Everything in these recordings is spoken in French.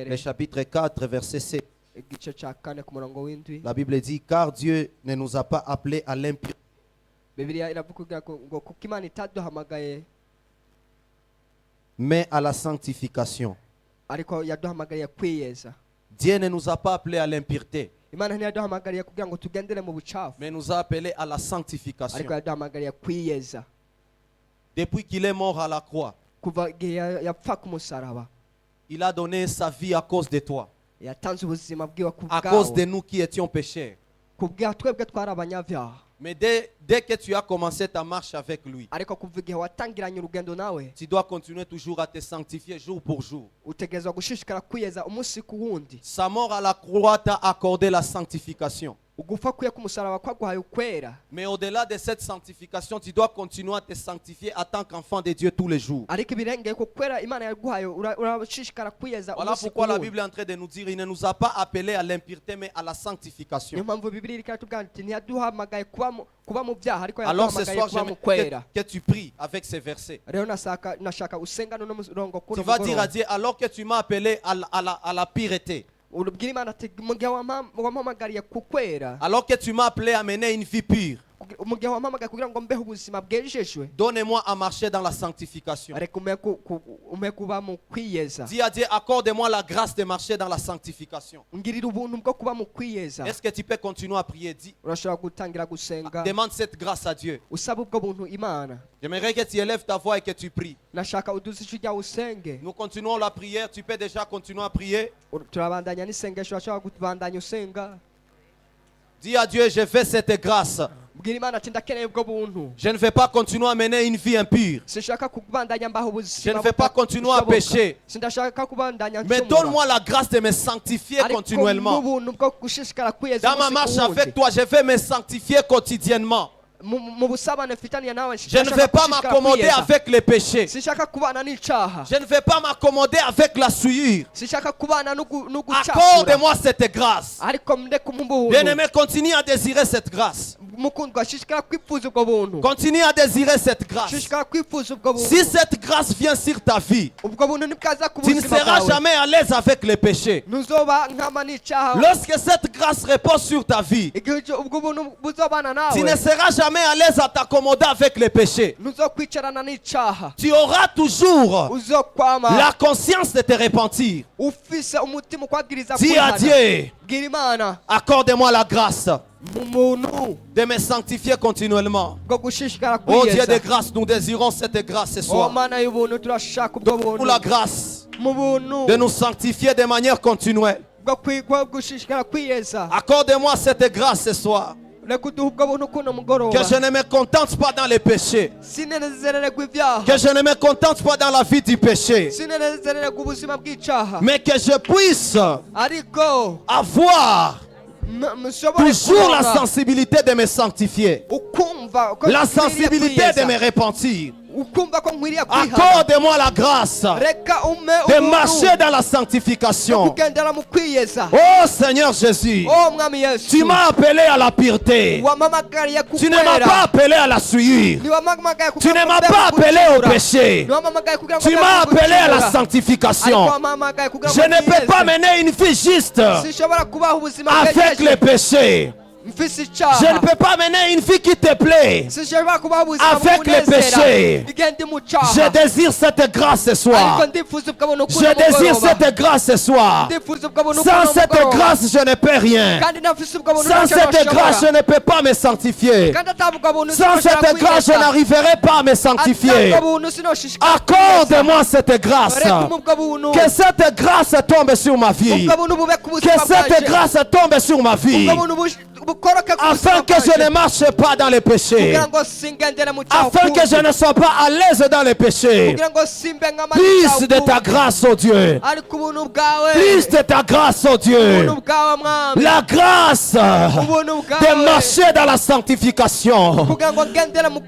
Le chapitre 4, verset 7. La Bible dit, car Dieu ne nous a pas appelés à l'impiété, mais à la sanctification. Dieu ne nous a pas appelés à l'impureté, mais nous a appelés à la sanctification. Depuis qu'il est mort à la croix, il a donné sa vie à cause de toi, à cause de nous qui étions pécheurs. Mais dès que tu as commencé ta marche avec lui, tu dois continuer toujours à te sanctifier jour pour jour. Sa mort à la croix t'a accordé la sanctification. Mais au-delà de cette sanctification, tu dois continuer à te sanctifier en tant qu'enfant de Dieu tous les jours. Voilà pourquoi la Bible est en train de nous dire, il ne nous a pas appelés à l'impureté mais à la sanctification. Alors ce soir, j'aimerais que tu pries avec ces versets. Tu vas dire à Dieu, alors que tu m'as appelé à la pureté, alors que tu m'as appelé à mener une vie pure, donne-moi à marcher dans la sanctification. Dis à Dieu, accorde-moi la grâce de marcher dans la sanctification. Est-ce que tu peux continuer à prier? Dis, demande cette grâce à Dieu. J'aimerais que tu élèves ta voix et que tu pries. Nous continuons la prière. Tu peux déjà continuer à prier. Dis à Dieu, je fais cette grâce. Je ne vais pas continuer à mener une vie impure. Je ne vais pas continuer à pécher. Mais donne-moi la grâce de me sanctifier continuellement. Dans ma marche avec toi, je vais me sanctifier quotidiennement. Je ne vais pas m'accommoder avec les péchés. Je ne vais pas m'accommoder avec la souillure. Accorde-moi cette grâce. Bien-aimé, continue à désirer cette grâce. Continue à désirer cette grâce. Si cette grâce vient sur ta vie, tu ne seras jamais à l'aise avec les péchés. Lorsque cette grâce repose sur ta vie, tu ne seras jamais à l'aise à t'accommoder avec les péchés. Tu auras toujours la conscience de te repentir. Dis à Dieu, accorde-moi la grâce de me sanctifier continuellement. Oh Dieu de grâce, nous désirons cette grâce ce soir. Donne-nous la grâce de nous sanctifier de manière continuelle. Accorde-moi cette grâce ce soir. Que je ne me contente pas dans les péchés. Que je ne me contente pas dans la vie du péché. Mais que je puisse avoir toujours la sensibilité de me sanctifier. La sensibilité de me repentir. Accorde-moi la grâce de marcher dans la sanctification. Oh Seigneur Jésus, tu m'as appelé à la pureté. Tu ne m'as pas appelé à la souillure. Tu ne m'as pas appelé au péché. Tu m'as appelé à la sanctification. Je ne peux pas mener une vie juste avec les péchés. Je ne peux pas mener une vie qui te plaît avec les péchés. Je désire cette grâce ce soir. Je désire cette grâce ce soir. Sans cette grâce, je ne peux rien. Sans cette grâce, je ne peux pas me sanctifier. Sans cette grâce, je n'arriverai pas à me sanctifier. Accorde-moi cette grâce. Que cette grâce tombe sur ma vie. Que cette grâce tombe sur ma vie. Afin que je ne marche pas dans les péchés. Afin que je ne sois pas à l'aise dans les péchés. Plus de ta grâce, oh Dieu. Plus de ta grâce, oh Dieu. La grâce de marcher dans la sanctification.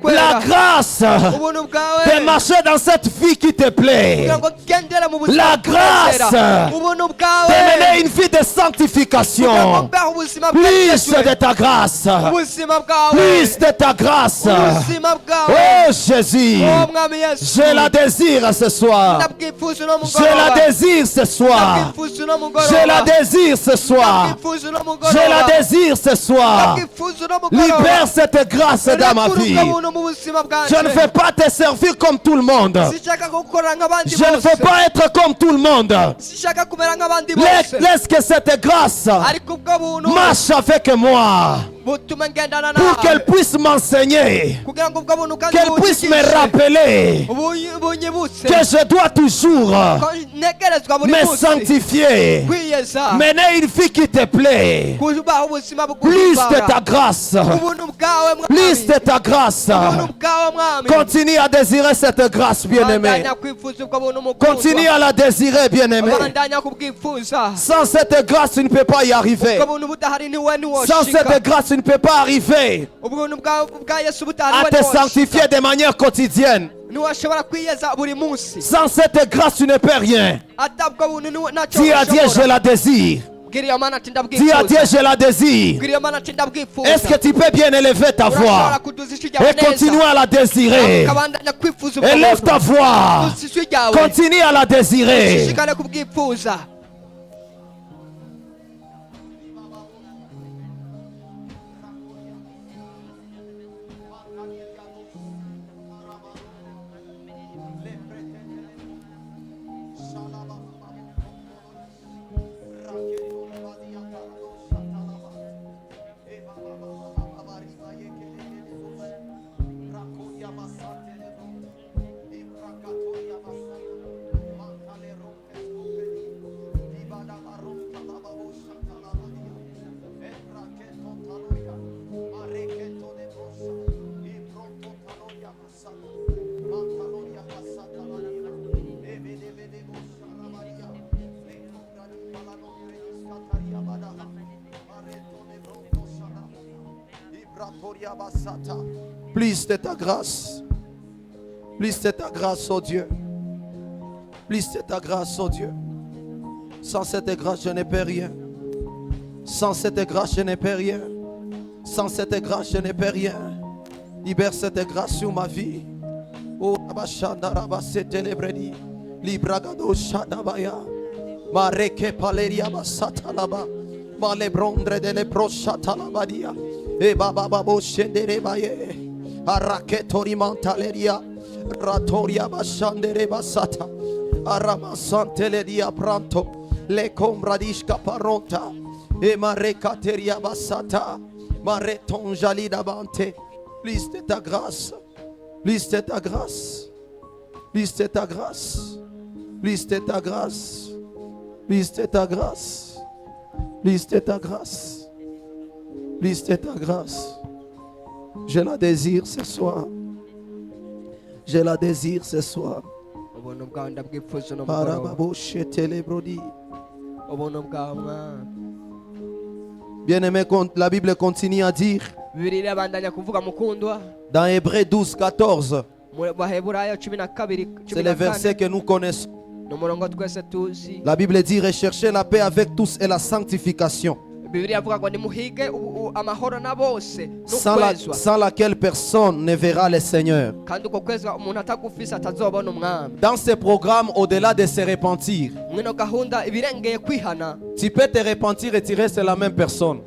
La grâce de marcher dans cette vie qui te plaît. La grâce de mener une vie de sanctification. Plus de ta grâce. Plus de ta grâce. Oh Jésus. Je la désire ce soir. Je la désire ce soir. Je la désire ce soir. Je la désire ce soir. Libère cette grâce dans ma vie. Je ne veux pas te servir comme tout le monde. Je ne veux pas être comme tout le monde. Laisse que cette grâce marche avec moi. Pour qu'elle puisse m'enseigner, qu'elle puisse me rappeler que je dois toujours me sanctifier, mener une vie qui te plaît. Plus de ta grâce, plus de ta grâce. Continue à désirer cette grâce, bien-aimé. Continue à la désirer, bien-aimé. Sans cette grâce, tu ne peux pas y arriver. Sans cette grâce, tu ne peux pas arriver à te sanctifier de manière quotidienne. Sans cette grâce, tu ne peux rien. Dis à Dieu, je la désire. Dis à Dieu, je la désire. Est-ce que tu peux bien élever ta voix et continuer à la désirer? Élève ta voix. Continue à la désirer. Plus de ta grâce. Plus de ta grâce, oh Dieu. Plus de ta grâce, oh Dieu. Sans cette grâce, je ne peux rien. Sans cette grâce, je ne peux rien. Sans cette grâce, je ne peux rien. Libère cette grâce sur ma vie. Oh, Abashanda Rabasete Lebredi. Libragado Shadabaya. Mareke Paleria Basata Laba. Malebrondre de Leprochata Labadia. E baba babo shendere baye araketori mantaleria ratoria bashandere basata arama santeleria pranto le combradishka paronta e marekateria basata mareton jalida bante. Plus de ta grâce, plus de ta grâce, plus de ta grâce, plus de ta grâce, plus de ta grâce, plus de ta grâce. Plus de ta grâce. Je la désire ce soir. Je la désire ce soir. Bien-aimé, la Bible continue à dire dans Hébreux 12, 14. C'est le verset que nous connaissons. La Bible dit recherchez la paix avec tous et la sanctification, sans laquelle personne ne verra le Seigneur. Dans ce programme, au-delà de se repentir, tu peux te repentir et tu restes la même personne.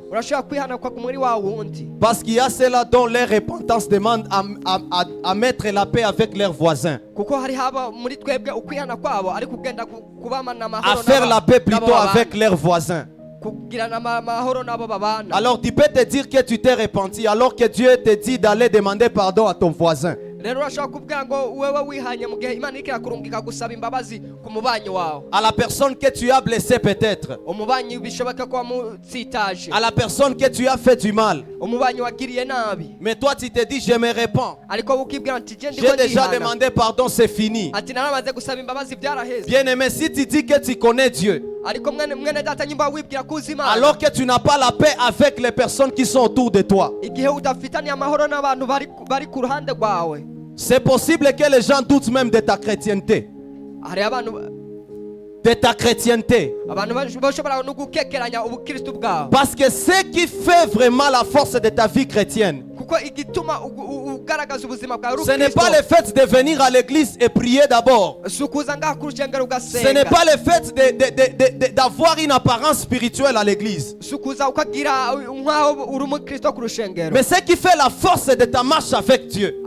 Parce qu'il y a ceux-là dont leur repentance demande à mettre la paix avec leurs voisins, à faire la paix plutôt avec leurs voisins. Alors tu peux te dire que tu t'es repenti alors que Dieu te dit d'aller demander pardon à ton voisin. À la personne que tu as blessée peut-être, à la personne que tu as fait du mal. Mais toi tu te dis je me repens, j'ai déjà demandé pardon, c'est fini. Bien aimé, si tu dis que tu connais Dieu alors que tu n'as pas la paix avec les personnes qui sont autour de toi, c'est possible que les gens doutent même de ta chrétienté. de ta chrétienté. Parce que ce qui fait vraiment la force de ta vie chrétienne, ce n'est pas le fait de venir à l'église et prier d'abord. Ce n'est pas le fait d'avoir une apparence spirituelle à l'église. Mais ce qui fait la force de ta marche avec Dieu,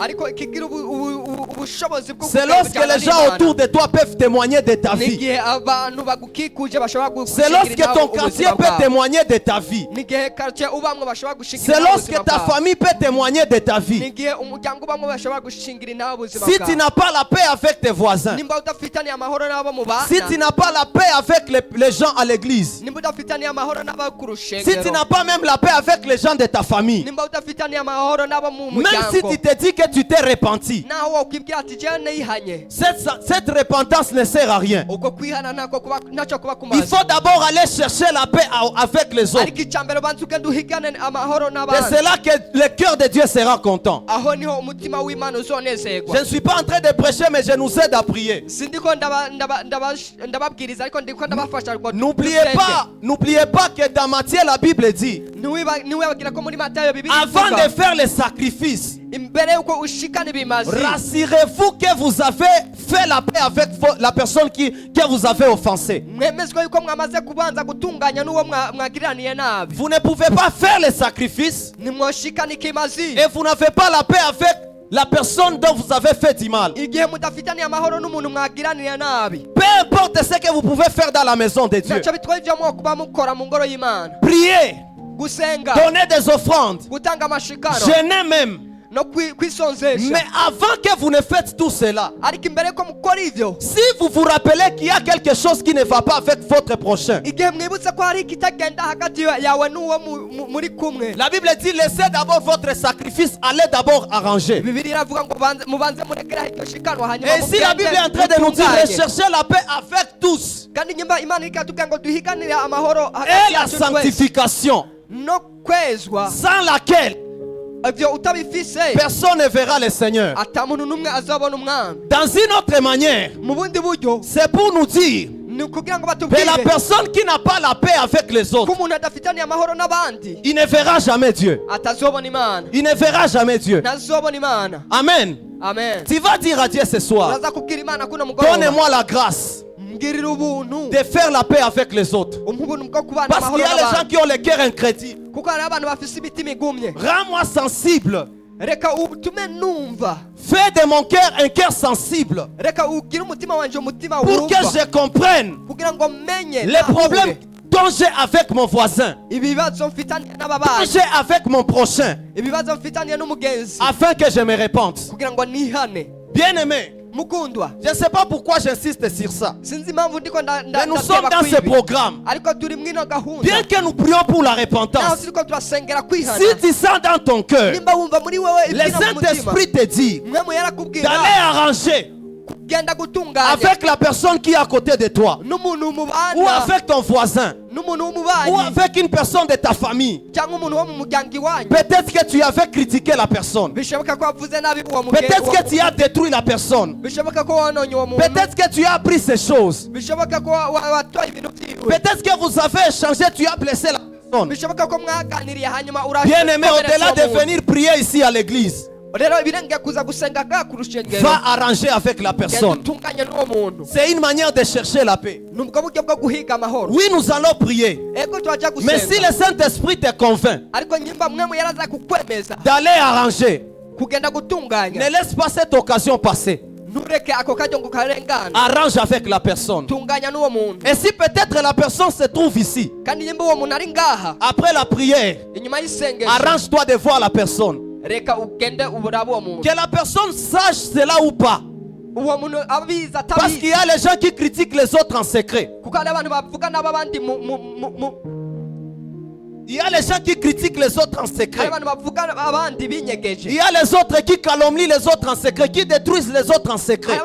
c'est lorsque les gens autour de toi peuvent témoigner de ta vie. C'est lorsque ton quartier peut témoigner de ta vie. C'est lorsque ta famille peut témoigner de ta vie. Si tu n'as pas la paix avec tes voisins, si tu n'as pas la paix avec les gens à l'église, si tu n'as pas même la paix avec les gens de ta famille, même si tu te dis que tu t'es repenti, cette repentance ne sert à rien. Il faut d'abord aller chercher la paix avec les autres. Et c'est là que le cœur de Dieu sera content. Je ne suis pas en train de prêcher, mais je nous aide à prier. N'oubliez pas que dans Matthieu la Bible dit, avant de faire les sacrifices, rassurez-vous que vous avez fait la paix avec la personne que vous avez offensée. Vous ne pouvez pas faire les sacrifices et vous n'avez pas la paix avec la personne dont vous avez fait du mal. Peu importe ce que vous pouvez faire dans la maison de Dieu. Priez, donnez des offrandes, jeûnez même. Mais avant que vous ne faites tout cela, si vous vous rappelez qu'il y a quelque chose qui ne va pas avec votre prochain, la Bible dit laissez d'abord votre sacrifice, allez d'abord arranger. Et ici la Bible est en train de nous dire recherchez la paix avec tous et la sanctification, sans laquelle personne ne verra le Seigneur. Dans une autre manière, c'est pour nous dire que la personne qui n'a pas la paix avec les autres, il ne verra jamais Dieu. Il ne verra jamais Dieu. Amen. Tu vas dire à Dieu ce soir, donnez-moi la grâce de faire la paix avec les autres. Parce qu'il y a les gens qui ont le cœur incrédule. Rends-moi sensible. Fais de mon cœur un cœur sensible pour que je comprenne les problèmes dont j'ai avec mon voisin, dont j'ai avec mon prochain, afin que je me repente. Bien-aimé, je ne sais pas pourquoi j'insiste sur ça. Mais nous sommes dans ce programme. Bien que nous prions pour la repentance, si tu sens dans ton cœur, le Saint-Esprit te dit d'aller arranger avec la personne qui est à côté de toi, ou avec ton voisin, ou avec une personne de ta famille. Peut-être que tu avais critiqué la personne. Peut-être que tu as détruit la personne. Peut-être que tu as appris ces choses. Peut-être que vous avez échangé, tu as blessé la personne. Bien-aimé, au-delà de venir prier ici à l'église, va arranger avec la personne. C'est une manière de chercher la paix. Oui, nous allons prier. Mais si le Saint-Esprit te convainc d'aller arranger, ne laisse pas cette occasion passer. Arrange avec la personne. Et si peut-être la personne se trouve ici, après la prière, arrange-toi de voir la personne. Que la personne sache cela ou pas. Parce qu'il y a les gens qui critiquent les autres en secret. Il y a les gens qui critiquent les autres en secret. Il y a les autres qui calomnient les autres en secret, qui détruisent les autres en secret.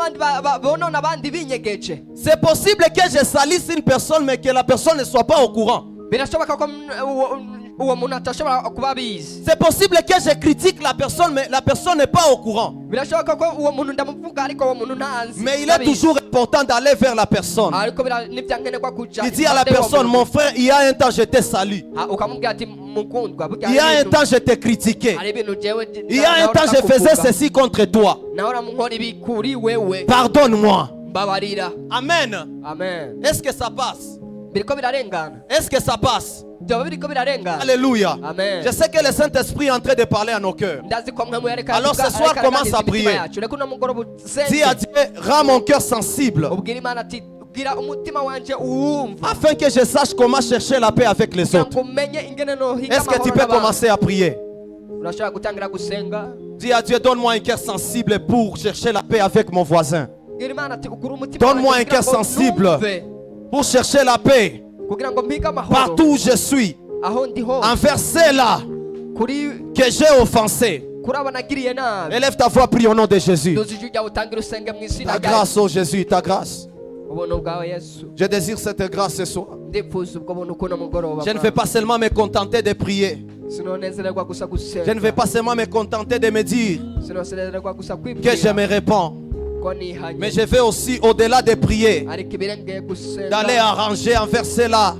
C'est possible que je salisse une personne, mais que la personne ne soit pas au courant. C'est possible que je critique la personne, mais la personne n'est pas au courant. Mais il est toujours important important d'aller vers la personne. Il dit à la personne, mon frère, il y a un temps je t'ai salué. Il y a un temps je t'ai critiqué. Il y a un temps je faisais ceci contre toi. Pardonne-moi. Amen. Est-ce que ça passe? Est-ce que ça passe? Alléluia. Amen. Je sais que le Saint-Esprit est en train de parler à nos cœurs. Alors ce soir, commence à prier. Dis à Dieu, rends mon cœur sensible, afin que je sache comment chercher la paix avec les autres. Est-ce que tu peux commencer à prier? Dis à Dieu, donne-moi un cœur sensible pour chercher la paix avec mon voisin. Donne-moi un cœur sensible pour chercher la paix partout où je suis, envers ceux-là que j'ai offensés. Élève ta voix, prie au nom de Jésus. Ta grâce, oh Jésus, ta grâce. Je désire cette grâce ce soir. Je ne vais pas seulement me contenter de prier. Je ne vais pas seulement me contenter de me dire que je me répands. Mais je vais aussi, au-delà de prier, d'aller arranger envers ceux-là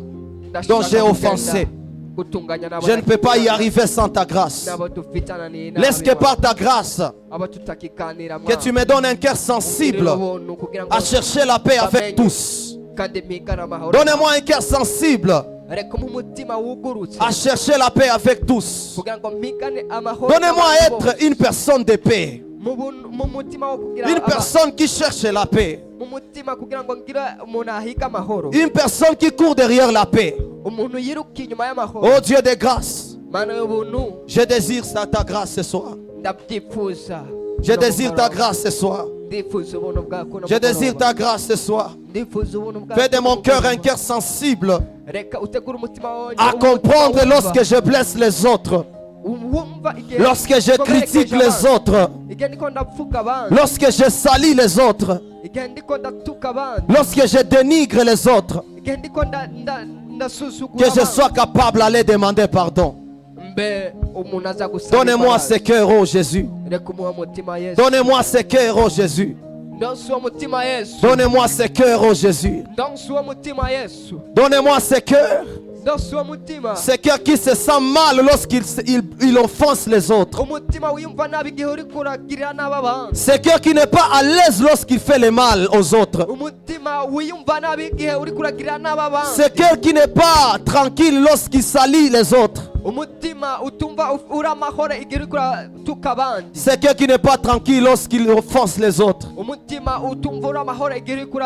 dont j'ai offensé. Je ne peux pas y arriver sans ta grâce. Laisse que par ta grâce, que tu me donnes un cœur sensible à chercher la paix avec tous. Donne-moi un cœur sensible à chercher la paix avec tous. Donne-moi à être une personne de paix. Une personne qui cherche la paix. Une personne qui court derrière la paix. Oh Dieu de grâce, je désire ta grâce ce soir. Je désire ta grâce ce soir. Je désire ta grâce ce soir. Fais de mon cœur un cœur sensible à comprendre lorsque je blesse les autres, lorsque je critique les autres, lorsque je salis les autres, lorsque je dénigre les autres, que je sois capable d'aller demander pardon. Donnez-moi ce cœur, oh Jésus. Donnez-moi ce cœur, oh Jésus. Donnez-moi ce cœur, oh Jésus. Donnez-moi ce cœur. Ce cœur qui se sent mal lorsqu'il offense les autres. Ce cœur qui n'est pas à l'aise lorsqu'il fait le mal aux autres. Ce cœur qui n'est pas tranquille lorsqu'il salit les autres. Ce cœur qui n'est pas tranquille lorsqu'il offense les autres.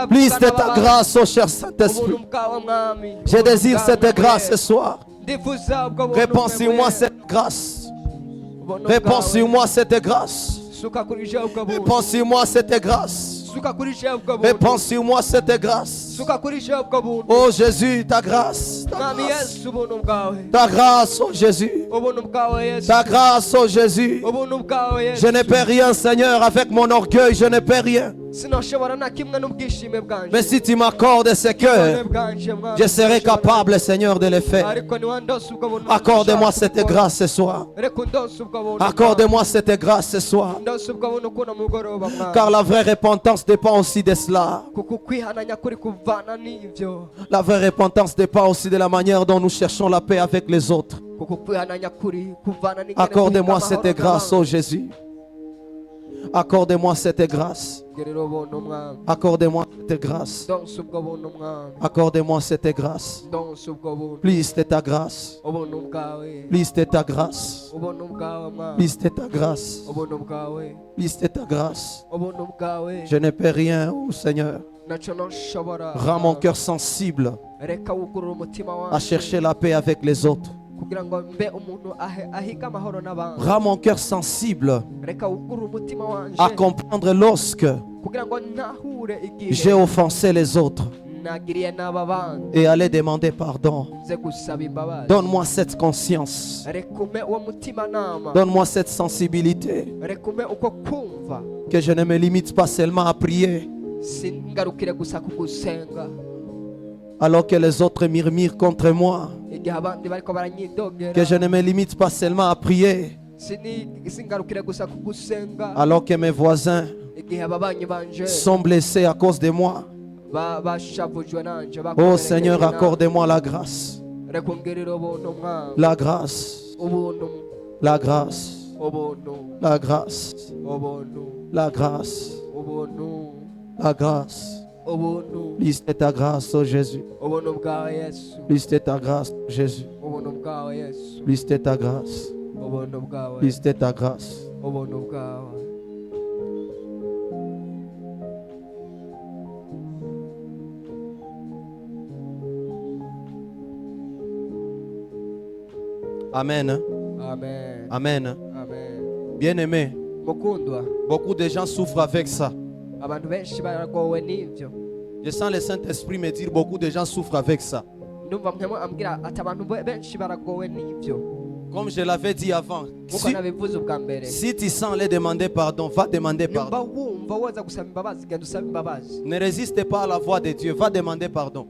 Please de ta grâce, oh cher Saint-Esprit. Je désire cette grâce ce soir. Répands sur moi cette grâce. Répands sur moi cette grâce. Répands sur moi cette grâce. Répands sur moi cette grâce. Oh Jésus, ta grâce. Ta grâce, oh Jésus. Ta grâce, oh Jésus. Je ne peux rien, Seigneur, avec mon orgueil, je ne peux rien. Mais si tu m'accordes ce cœur, je serai capable, Seigneur, de le faire. Accorde-moi cette grâce ce soir. Accorde-moi cette grâce ce soir. Car la vraie repentance dépend aussi de cela. La vraie repentance dépend aussi de la manière dont nous cherchons la paix avec les autres. Accorde-moi cette grâce, oh Jésus. Accorde-moi cette grâce. Accorde-moi cette grâce. Accorde-moi cette grâce. Please de ta grâce. Please de ta grâce. Please de ta grâce. Please de ta grâce. Je ne peux rien, oh Seigneur. Rends mon cœur sensible à chercher la paix avec les autres. Rends mon cœur sensible à comprendre lorsque j'ai offensé les autres et aller demander pardon. Donne-moi cette conscience. Donne-moi cette sensibilité. Que je ne me limite pas seulement à prier alors que les autres murmurent contre moi. Que je ne me limite pas seulement à prier alors que mes voisins sont blessés à cause de moi. Oh Seigneur, accorde-moi la grâce. La grâce. La grâce. La grâce. La grâce. La grâce. Liste ta grâce, oh Jésus. Liste ta grâce, Jésus. Liste ta grâce. Liste ta grâce. Amen. Amen. Amen. Amen. Bien-aimé, beaucoup de gens souffrent avec ça. Je sens le Saint-Esprit me dire beaucoup de gens souffrent avec ça. Comme je l'avais dit avant, si tu sens les demander pardon, va demander pardon. Ne résiste pas à la voix de Dieu, va demander pardon.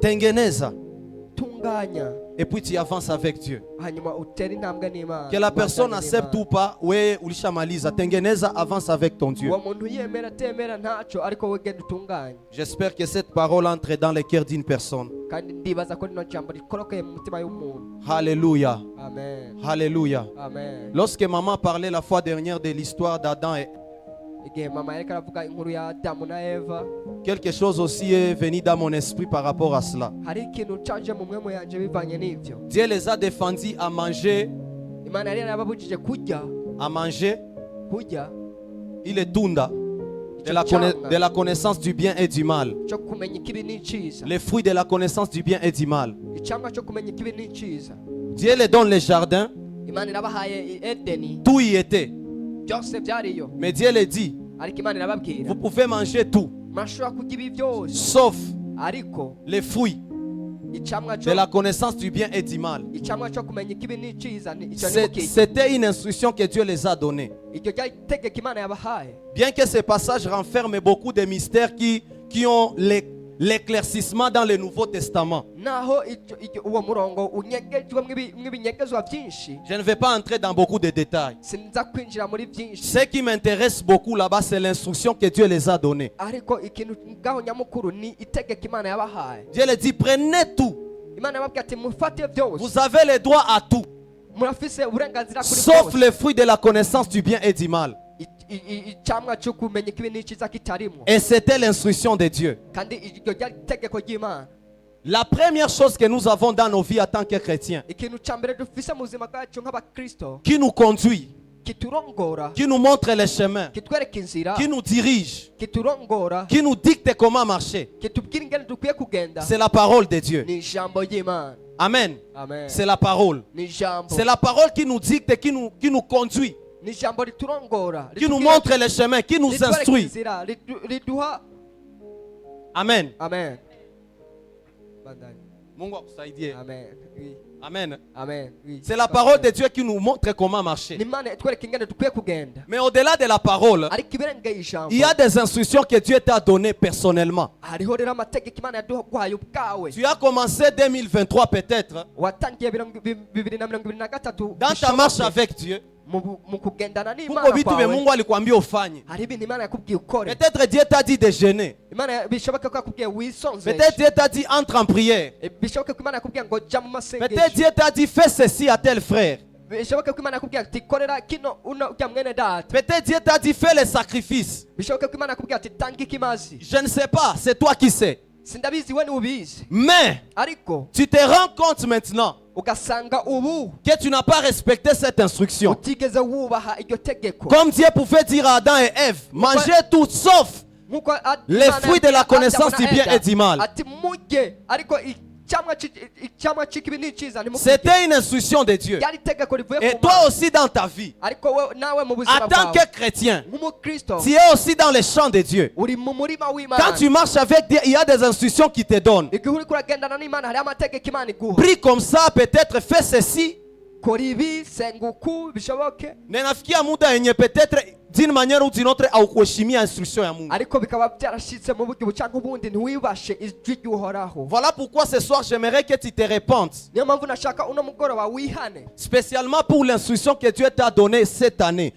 Tengeneza. Et puis tu avances avec Dieu. Que la personne accepte ou pas, ouais, ulishamaliza. Tengeneza, avance avec ton Dieu. J'espère que cette parole entre dans le cœur d'une personne. Alléluia. Amen. Alléluia. Amen. Lorsque maman parlait la fois dernière de l'histoire d'Adam et quelque chose aussi est venu dans mon esprit par rapport à cela. Dieu les a défendus à manger. Il est tunda de la connaissance du bien et du mal. Les fruits de la connaissance du bien et du mal. Dieu les donne les jardins. Tout y était. Mais Dieu les dit, vous pouvez manger tout, sauf les fruits de la connaissance du bien et du mal. C'était une instruction que Dieu les a donnée. Bien que ce passage renferme beaucoup de mystères qui ont l'éclaircissement dans le Nouveau Testament. Je ne vais pas entrer dans beaucoup de détails. Ce qui m'intéresse beaucoup là-bas, c'est l'instruction que Dieu les a donnée. Dieu les dit, prenez tout. Vous avez le droit à tout, sauf les fruits de la connaissance du bien et du mal. Et c'était l'instruction de Dieu. La première chose que nous avons dans nos vies en tant que chrétiens, qui nous conduit, qui nous montre les chemins, qui nous dirige, qui nous dicte comment marcher, c'est la parole de Dieu. Amen. Amen. C'est la parole. C'est la parole qui nous dicte, qui nous conduit, qui nous montre les chemins, qui nous instruit. Amen. Amen. Amen. Amen. Amen. C'est la parole de Dieu qui nous montre comment marcher. Mais au-delà de la parole, il y a des instructions que Dieu t'a données personnellement. Tu as commencé 2023 peut-être. Dans ta marche avec Dieu, peut-être Dieu t'a dit de jeûner. Peut-être Dieu t'a dit entre en prière. Peut-être Dieu t'a dit fais ceci à tel frère. Peut-être Dieu t'a dit fais les sacrifices. Je ne sais pas, c'est toi qui sais. Mais tu te rends compte maintenant que tu n'as pas respecté cette instruction. Comme Dieu pouvait dire à Adam et Ève, mangez tout sauf les fruits de la connaissance du bien et du mal. C'était une instruction de Dieu. Et toi aussi dans ta vie, en tant que chrétien, tu es aussi dans les champs de Dieu. Quand tu marches avec Dieu, il y a des instructions qui te donnent. Prie comme ça, peut-être fais ceci. Nenafikia muda yenye peut-être d'une manière ou d'une autre au kuheshimia instruction ya Mungu. Voilà pourquoi ce soir j'aimerais que tu te répandes. Spécialement pour l'instruction que Dieu t'a donnée cette année.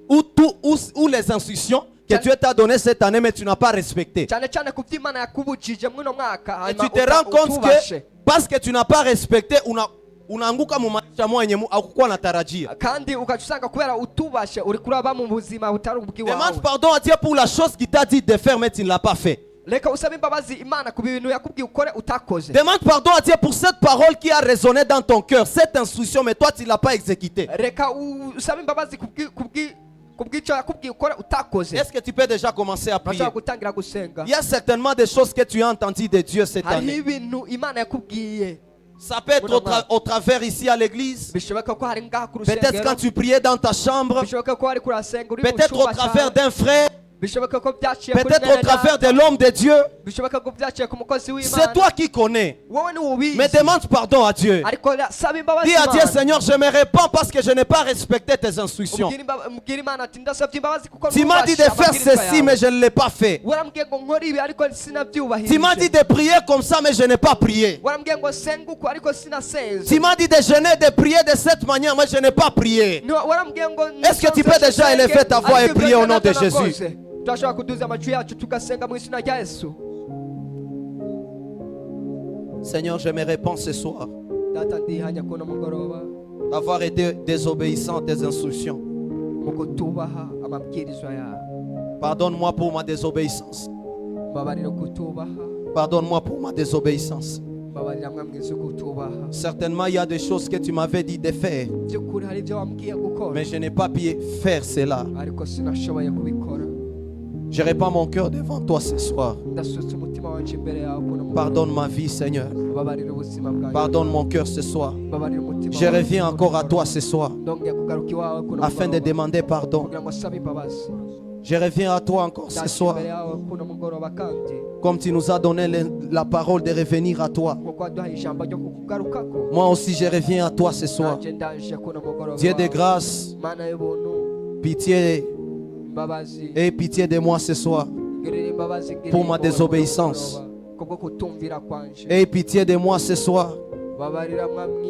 Ou les instructions que Dieu t'a donné cette année, mais tu n'as pas respecté. Et tu te rends compte que parce que tu n'as pas respecté, unaanguka mu maisha mwenye hakukuwa natarajia. Demande pardon à Dieu pour la chose qu'il t'a dit de faire, mais tu ne l'as pas fait. Demande pardon à Dieu pour cette parole qui a résonné dans ton cœur, cette instruction, mais toi tu ne l'as pas exécutée. Est-ce que tu peux déjà commencer à prier? Il y a certainement des choses que tu as entendues de Dieu cette année. Ça peut être au travers ici à l'église. Peut-être quand tu priais dans ta chambre. Peut-être au travers d'un frère. Peut-être au travers de l'homme de Dieu. C'est toi qui connais. Mais demande pardon à Dieu. Dis à Dieu, Seigneur, je me répands parce que je n'ai pas respecté tes instructions. Tu m'as dit de faire ceci, mais je ne l'ai pas fait. Tu m'as dit de prier comme ça, mais je n'ai pas prié. Tu m'as dit de jeûner, de prier de cette manière, mais je n'ai pas prié. Est-ce que tu peux déjà élever ta voix et prier au nom de Jésus? Seigneur, je me répands ce soir d'avoir été désobéissant à tes instructions. Pardonne-moi pour ma désobéissance. Pardonne-moi pour ma désobéissance. Certainement, il y a des choses que tu m'avais dit de faire, mais je n'ai pas pu faire cela. Je répands mon cœur devant toi ce soir. Pardonne ma vie, Seigneur. Pardonne mon cœur ce soir. Je reviens encore à toi ce soir afin de demander pardon. Je reviens à toi encore ce soir. Comme tu nous as donné la parole de revenir à toi. Moi aussi je reviens à toi ce soir. Dieu de grâce, pitié. Aie pitié de moi ce soir pour ma désobéissance. Aie pitié de moi ce soir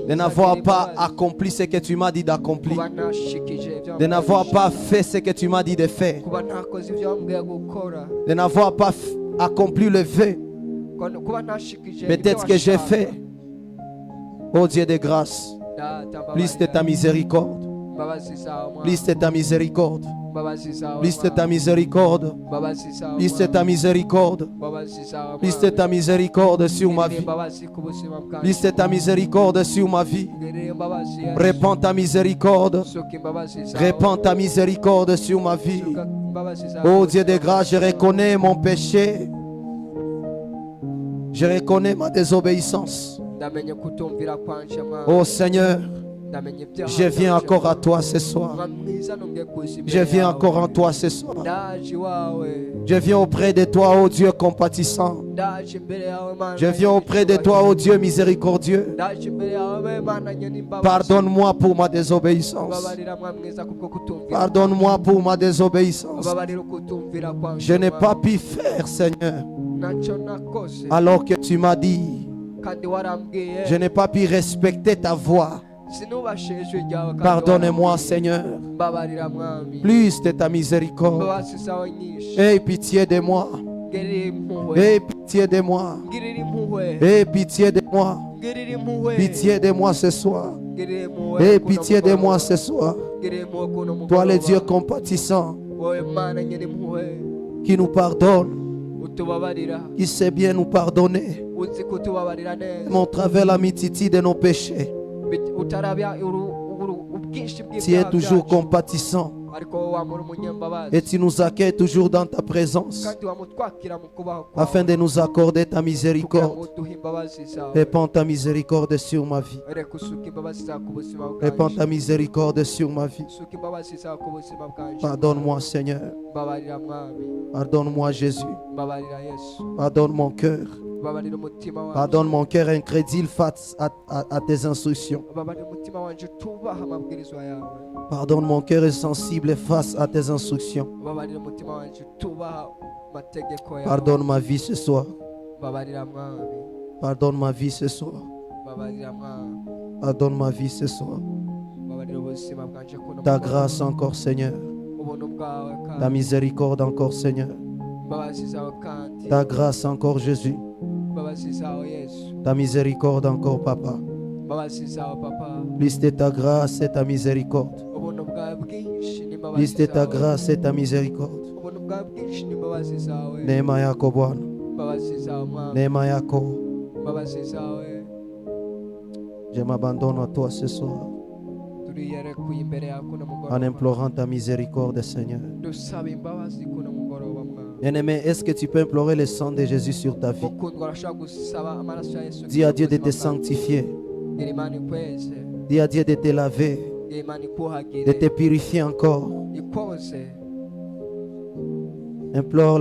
de n'avoir pas accompli ce que tu m'as dit d'accomplir, de n'avoir pas fait ce que tu m'as dit de faire, de n'avoir pas accompli le vœu peut-être que j'ai fait. Oh Dieu de grâce, plus de ta miséricorde, plus de ta miséricorde, plus de ta miséricorde, plus de ta miséricorde, plus de ta miséricorde sur ma vie, plus de ta miséricorde sur ma vie. Répands ta miséricorde, répands ta miséricorde sur ma vie. Oh Dieu de grâce, je reconnais mon péché, je reconnais ma désobéissance. Oh Seigneur, je viens encore à toi ce soir. Je viens encore à toi ce soir. Je viens auprès de toi, ô Dieu compatissant. Je viens auprès de toi, ô Dieu miséricordieux. Pardonne-moi pour ma désobéissance. Pardonne-moi pour ma désobéissance. Je n'ai pas pu faire, Seigneur, alors que tu m'as dit. Je n'ai pas pu respecter ta voix. Pardonne-moi, Seigneur. Plus de ta miséricorde. Aie pitié de moi. Aie pitié de moi. Aie pitié de moi. Pitié de moi ce soir. Aie pitié de moi ce soir. Toi le Dieu compatissant, qui nous pardonne, qui sait bien nous pardonner, mon travers la multitude de nos péchés. Tu es toujours compatissant et tu nous accueilles toujours dans ta présence afin de nous accorder ta miséricorde. Répands ta miséricorde sur ma vie. Répands ta miséricorde sur ma vie. Pardonne-moi, Seigneur. Pardonne-moi, Jésus. Pardonne mon cœur. Pardonne mon cœur incrédule face à tes instructions. Pardonne mon cœur insensible face à tes instructions. Pardonne ma vie ce soir. Pardonne ma vie ce soir. Pardonne ma vie ce soir. Ta grâce encore, Seigneur. Ta miséricorde encore, Seigneur. Ta grâce encore, Jésus. Ta miséricorde encore, Papa. Plus de ta grâce et ta miséricorde. Plus de ta grâce et ta miséricorde. Neema yako Bwana. Neema yako. Je m'abandonne à toi ce soir en implorant ta miséricorde, Seigneur. Bien-aimé, est-ce que tu peux implorer le sang de Jésus sur ta vie? Dis à Dieu de te sanctifier. Dis à Dieu de te laver, de te purifier encore. Implore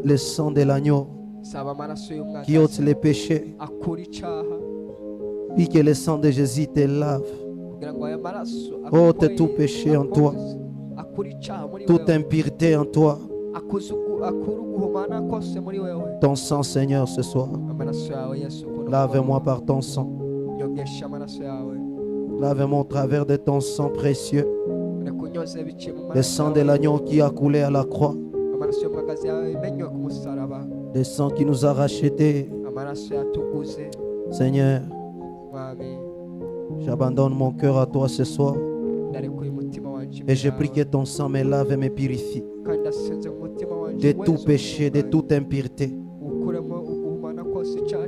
le sang de l'agneau qui ôte les péchés. Puis que le sang de Jésus te lave. Ôte tout péché en toi, toute impureté en toi. Ton sang, Seigneur, ce soir. Lave-moi par ton sang. Lave-moi au travers de ton sang précieux. Le sang de l'agneau qui a coulé à la croix. Le sang qui nous a rachetés. Seigneur, j'abandonne mon cœur à toi ce soir. Et je prie que ton sang me lave et me purifie de tout péché, de toute impureté.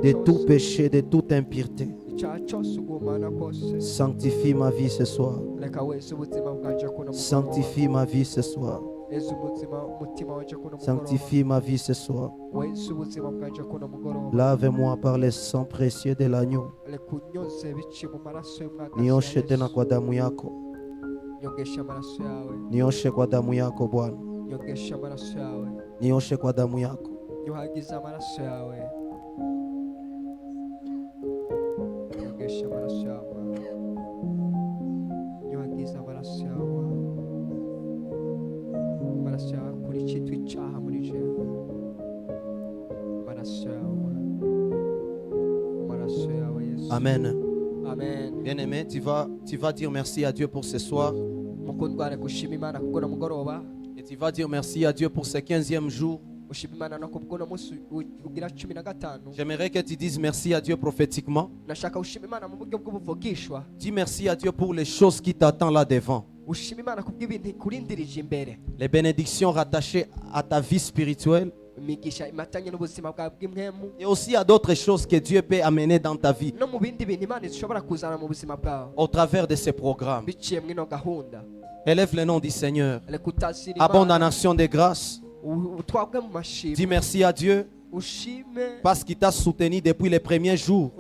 De tout péché, de toute impureté. Sanctifie ma vie ce soir. Sanctifie ma vie ce soir. Sanctifie ma vie ce soir. Lave-moi par le sang précieux de l'agneau. Nioshe tena kwa damu yako. Nioshe kwa damu yako Bwana. Nioshe kwa damu yako. Amen. Amen. Bien-aimé, tu vas dire merci à Dieu pour ce soir. Et tu vas dire merci à Dieu pour ce 15e jour. J'aimerais que tu dises merci à Dieu prophétiquement. Dis merci à Dieu pour les choses qui t'attendent là devant. Les bénédictions rattachées à ta vie spirituelle. Et aussi à d'autres choses que Dieu peut amener dans ta vie au travers de ces programmes. Élève le nom du Seigneur. Abonde en action de grâce. Dis merci à Dieu parce qu'il t'a soutenu depuis les premiers jours.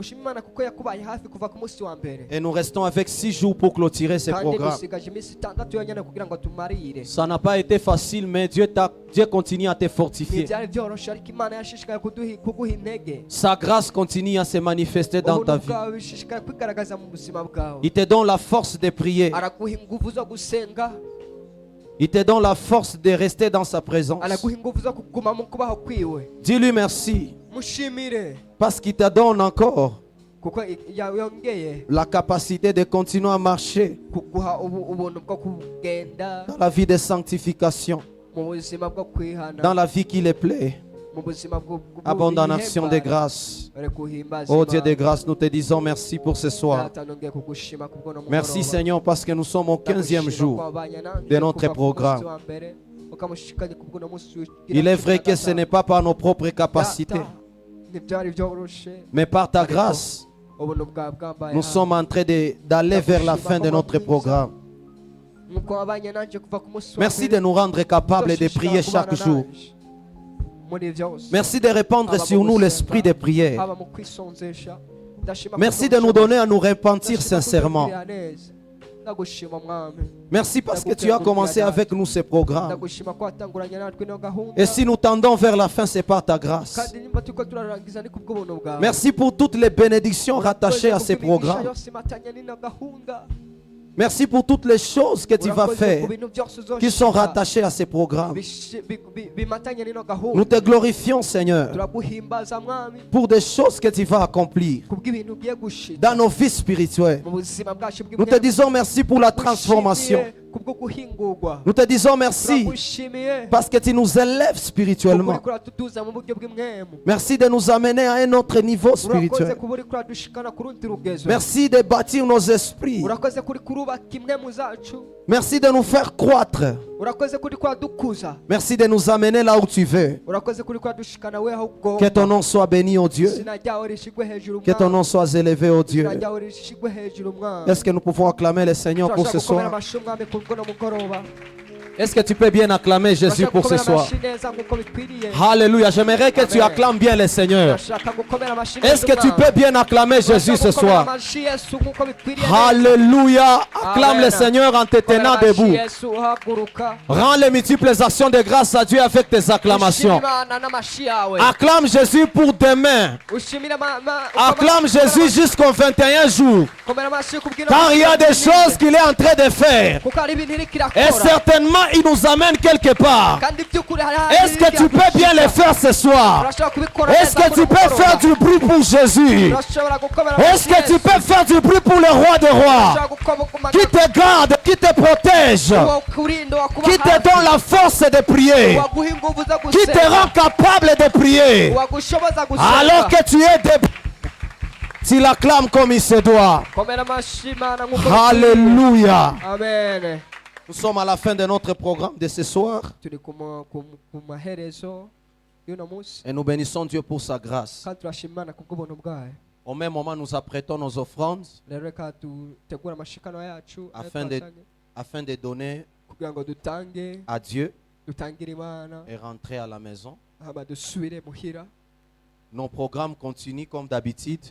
Et nous restons avec 6 jours pour clôturer ce programme. Ça n'a pas été facile, mais Dieu continue à te fortifier. Sa grâce continue à se manifester dans ta vie. Il te donne la force de prier. Il te donne la force de rester dans sa présence. Dis-lui merci. Parce qu'il te donne encore la capacité de continuer à marcher dans la vie de sanctification, dans la vie qui le plaît. Abondante action de grâce. Oh Dieu de grâce, nous te disons merci pour ce soir. Merci Seigneur parce que nous sommes au 15e jour de notre programme. Il est vrai que ce n'est pas par nos propres capacités, mais par ta grâce, nous sommes en train d'aller vers la fin de notre programme. Merci de nous rendre capables de prier chaque jour. Merci de répandre sur nous l'esprit de prière. Merci de nous donner à nous repentir sincèrement. Merci parce que tu as commencé avec nous ce programme. Et si nous tendons vers la fin, c'est par ta grâce. Merci pour toutes les bénédictions rattachées à ce programme. Merci pour toutes les choses que tu vas faire qui sont rattachées à ces programmes. Nous te glorifions, Seigneur, pour des choses que tu vas accomplir dans nos vies spirituelles. Nous te disons merci pour la transformation. Nous te disons merci parce que tu nous élèves spirituellement. Merci de nous amener à un autre niveau spirituel. Merci de bâtir nos esprits. Merci de nous faire croître. Merci de nous amener là où tu veux. Que ton nom soit béni, oh Dieu. Que ton nom soit élevé, oh Dieu. Est-ce que nous pouvons acclamer le Seigneur pour ce soir? Est-ce que tu peux bien acclamer Jésus pour ce soir? Alléluia. J'aimerais que tu acclames bien le Seigneur. Est-ce que tu peux bien acclamer Jésus ce soir? Alléluia. Acclame le Seigneur en te tenant debout. Rends les multiples actions de grâce à Dieu avec tes acclamations. Acclame Jésus pour demain. Acclame Jésus jusqu'au 21 jours. Car il y a des choses qu'il est en train de faire. Et certainement il nous amène quelque part. Est-ce que tu peux bien le faire ce soir? Est-ce que tu peux faire du bruit pour Jésus? Est-ce que tu peux faire du bruit pour le roi des rois? Qui te garde, qui te protège, qui te donne la force de prier, qui te rend capable de prier alors que tu es debout. Tu l'acclames comme il se doit. Alléluia. Amen. Nous sommes à la fin de notre programme de ce soir. Et nous bénissons Dieu pour sa grâce. Au même moment, nous apprêtons nos offrandes afin de donner à Dieu et rentrer à la maison. Nos programmes continuent comme d'habitude.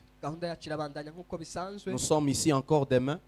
Nous sommes ici encore demain.